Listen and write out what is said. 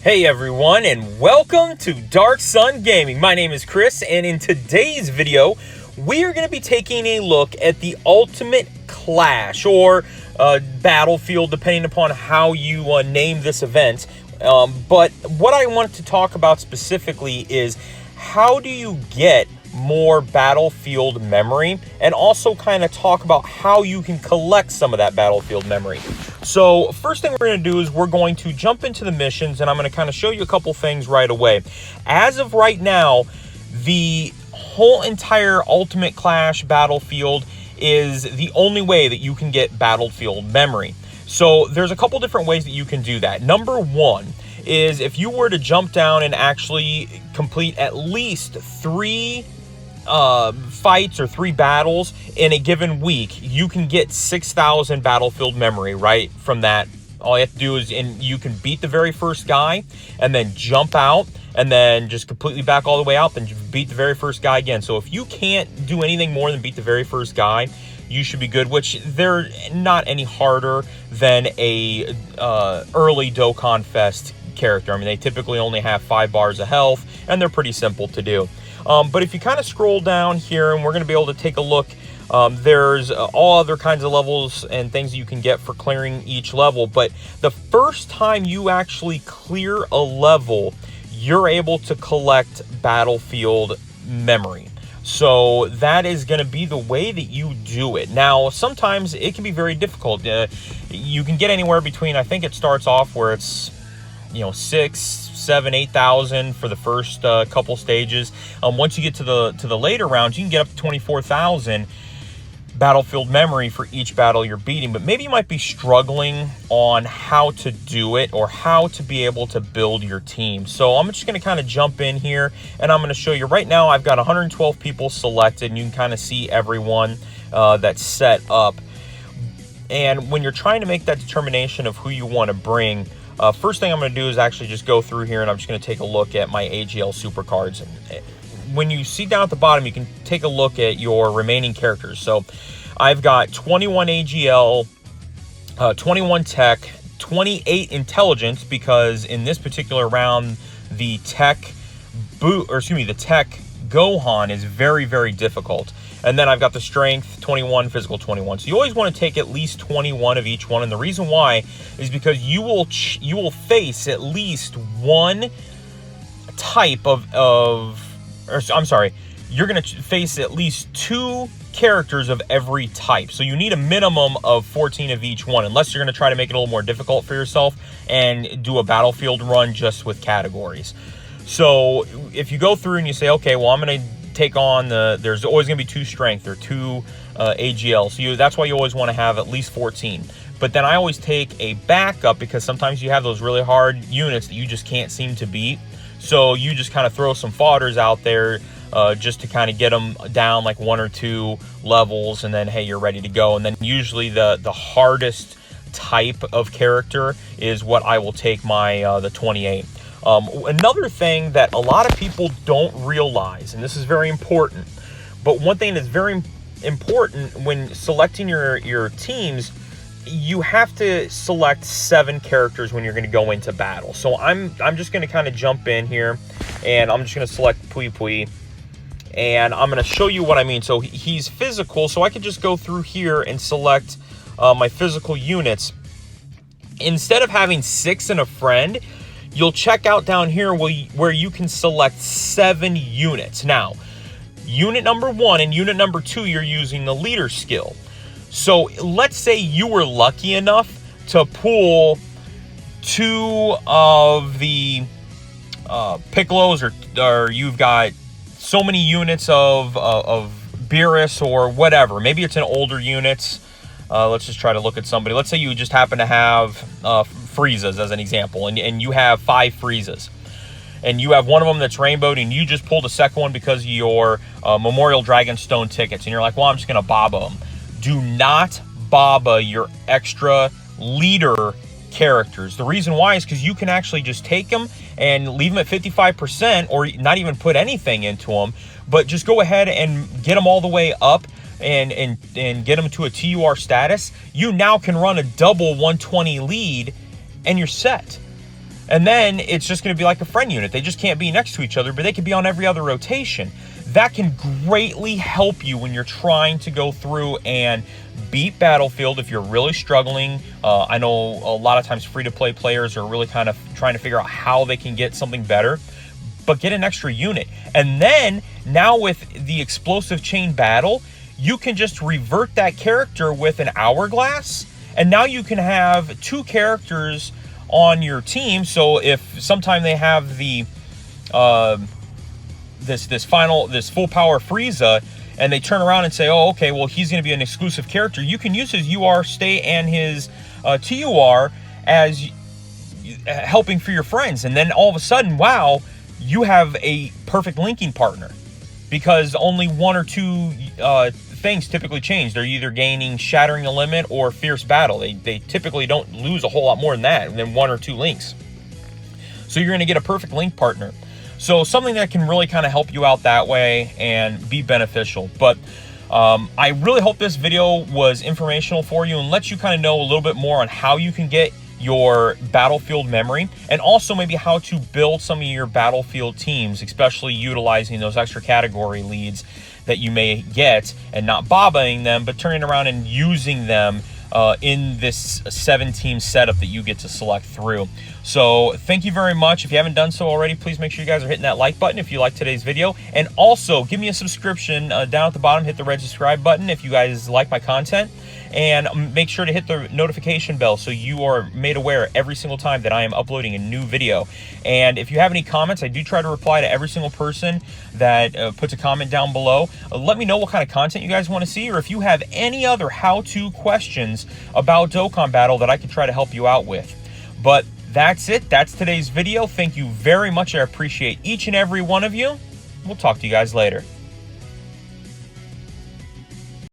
Hey everyone, and welcome to Darkson Gaming. My name is Chris, and in today's video, we are going to be taking a look at the Ultimate Clash, or Battlefield, depending upon how you name this event. But what I want to talk about specifically is how do you get more Battlefield memory, and also kind of talk about how you can collect some of that Battlefield memory. So first thing we're going to do is we're going to jump into the missions, and I'm going to kind of show you a couple things right away. As of right now, the whole entire Ultimate Clash Battlefield is the only way that you can get Battlefield memory. So there's a couple different ways that you can do that. Number one is if you were to jump down and actually complete at least 3 fights or 3 battles in a given week, you can get 6,000 Battlefield memory right from that. All you have to do is, and you can beat the very first guy and then jump out and then just completely back all the way out, then beat the very first guy again. So if you can't do anything more than beat the very first guy, you should be good, which they're not any harder than a early Dokkan Fest character. I mean, they typically only have 5 bars of health, and they're pretty simple to do. But if you kind of scroll down here, and we're going to be able to take a look, there's all other kinds of levels and things that you can get for clearing each level. But the first time you actually clear a level, you're able to collect Battlefield memory. So that is going to be the way that you do it. Now, sometimes it can be very difficult. You can get anywhere between, I think it starts off where it's, 6, 7, 8,000 for the first couple stages. Once you get to the later rounds, you can get up to 24,000 Battlefield memory for each battle you're beating. But maybe you might be struggling on how to do it or how to be able to build your team. So I'm just going to kind of jump in here, and I'm going to show you right now. I've got 112 people selected, and you can kind of see everyone that's set up. And when you're trying to make that determination of who you want to bring, first thing I'm going to do is actually just go through here, and I'm just going to take a look at my AGL super cards. And when you see down at the bottom, you can take a look at your remaining characters. So I've got 21 AGL, 21 tech, 28 intelligence, because in this particular round, the tech Gohan is very, very difficult. And then I've got the strength 21, physical 21. So you always want to take at least 21 of each one. And the reason why is because you will face at least one type you're going to face at least 2 characters of every type. So you need a minimum of 14 of each one, unless you're going to try to make it a little more difficult for yourself and do a Battlefield run just with categories. So if you go through and you say, okay, well, I'm going to take on there's always going to be 2 strength or 2 AGL. So that's why you always want to have at least 14. But then I always take a backup, because sometimes you have those really hard units that you just can't seem to beat. So you just kind of throw some fodders out there just to kind of get them down like 1 or 2 levels, and then hey, you're ready to go. And then usually the hardest type of character is what I will take my the 28. Another thing that a lot of people don't realize, and this is very important, but one thing that's very important when selecting your teams, you have to select 7 characters when you're going to go into battle. So I'm just going to kind of jump in here, and I'm just going to select Pui Pui, and I'm going to show you what I mean. So he's physical, so I could just go through here and select my physical units. Instead of having 6 and a friend, you'll check out down here where you can select 7 units. Now, unit number 1 and unit number 2, you're using the leader skill. So let's say you were lucky enough to pull 2 of the Piccolos, or you've got so many units of Beerus or whatever. Maybe it's an older unit. Let's just try to look at somebody. Let's say you just happen to have Friezas as an example, and you have 5 Friezas. And you have one of them that's rainbowed, and you just pulled a second one because of your Memorial Dragonstone tickets. And you're like, well, I'm just going to Baba them. Do not Baba your extra leader characters. The reason why is because you can actually just take them and leave them at 55%, or not even put anything into them, but just go ahead and get them all the way up and get them to a TUR status. You now can run a double 120 lead, and you're set. And then it's just going to be like a friend unit. They just can't be next to each other, but they could be on every other rotation. That can greatly help you when you're trying to go through and beat Battlefield if you're really struggling. I know a lot of times free-to-play players are really kind of trying to figure out how they can get something better, but get an extra unit. And then now with the explosive chain battle, you can just revert that character with an hourglass, and now you can have 2 characters on your team. So if sometime they have the this full power Frieza, and they turn around and say, oh, okay, well, he's going to be an exclusive character, you can use his UR stay and his TUR as helping for your friends. And then all of a sudden, wow, you have a perfect linking partner, because only 1 or 2 things typically change. They're either gaining Shattering the Limit or Fierce Battle. They typically don't lose a whole lot more than that, than 1 or 2 links. So you're going to get a perfect link partner. So something that can really kind of help you out that way and be beneficial. But I really hope this video was informational for you and lets you kind of know a little bit more on how you can get your Battlefield memory, and also maybe how to build some of your Battlefield teams, especially utilizing those extra category leads that you may get, and not bobbing them, but turning around and using them in this 7-team setup that you get to select through. So thank you very much. If you haven't done so already, please make sure you guys are hitting that like button if you like today's video, and also give me a subscription down at the bottom. Hit the red subscribe button if you guys like my content, and make sure to hit the notification bell so you are made aware every single time that I am uploading a new video. And if you have any comments, I do try to reply to every single person that puts a comment down below. Let me know what kind of content you guys want to see, or if you have any other how-to questions about Dokkan Battle that I can try to help you out with. But that's it. That's today's video. Thank you very much. I appreciate each and every one of you. We'll talk to you guys later.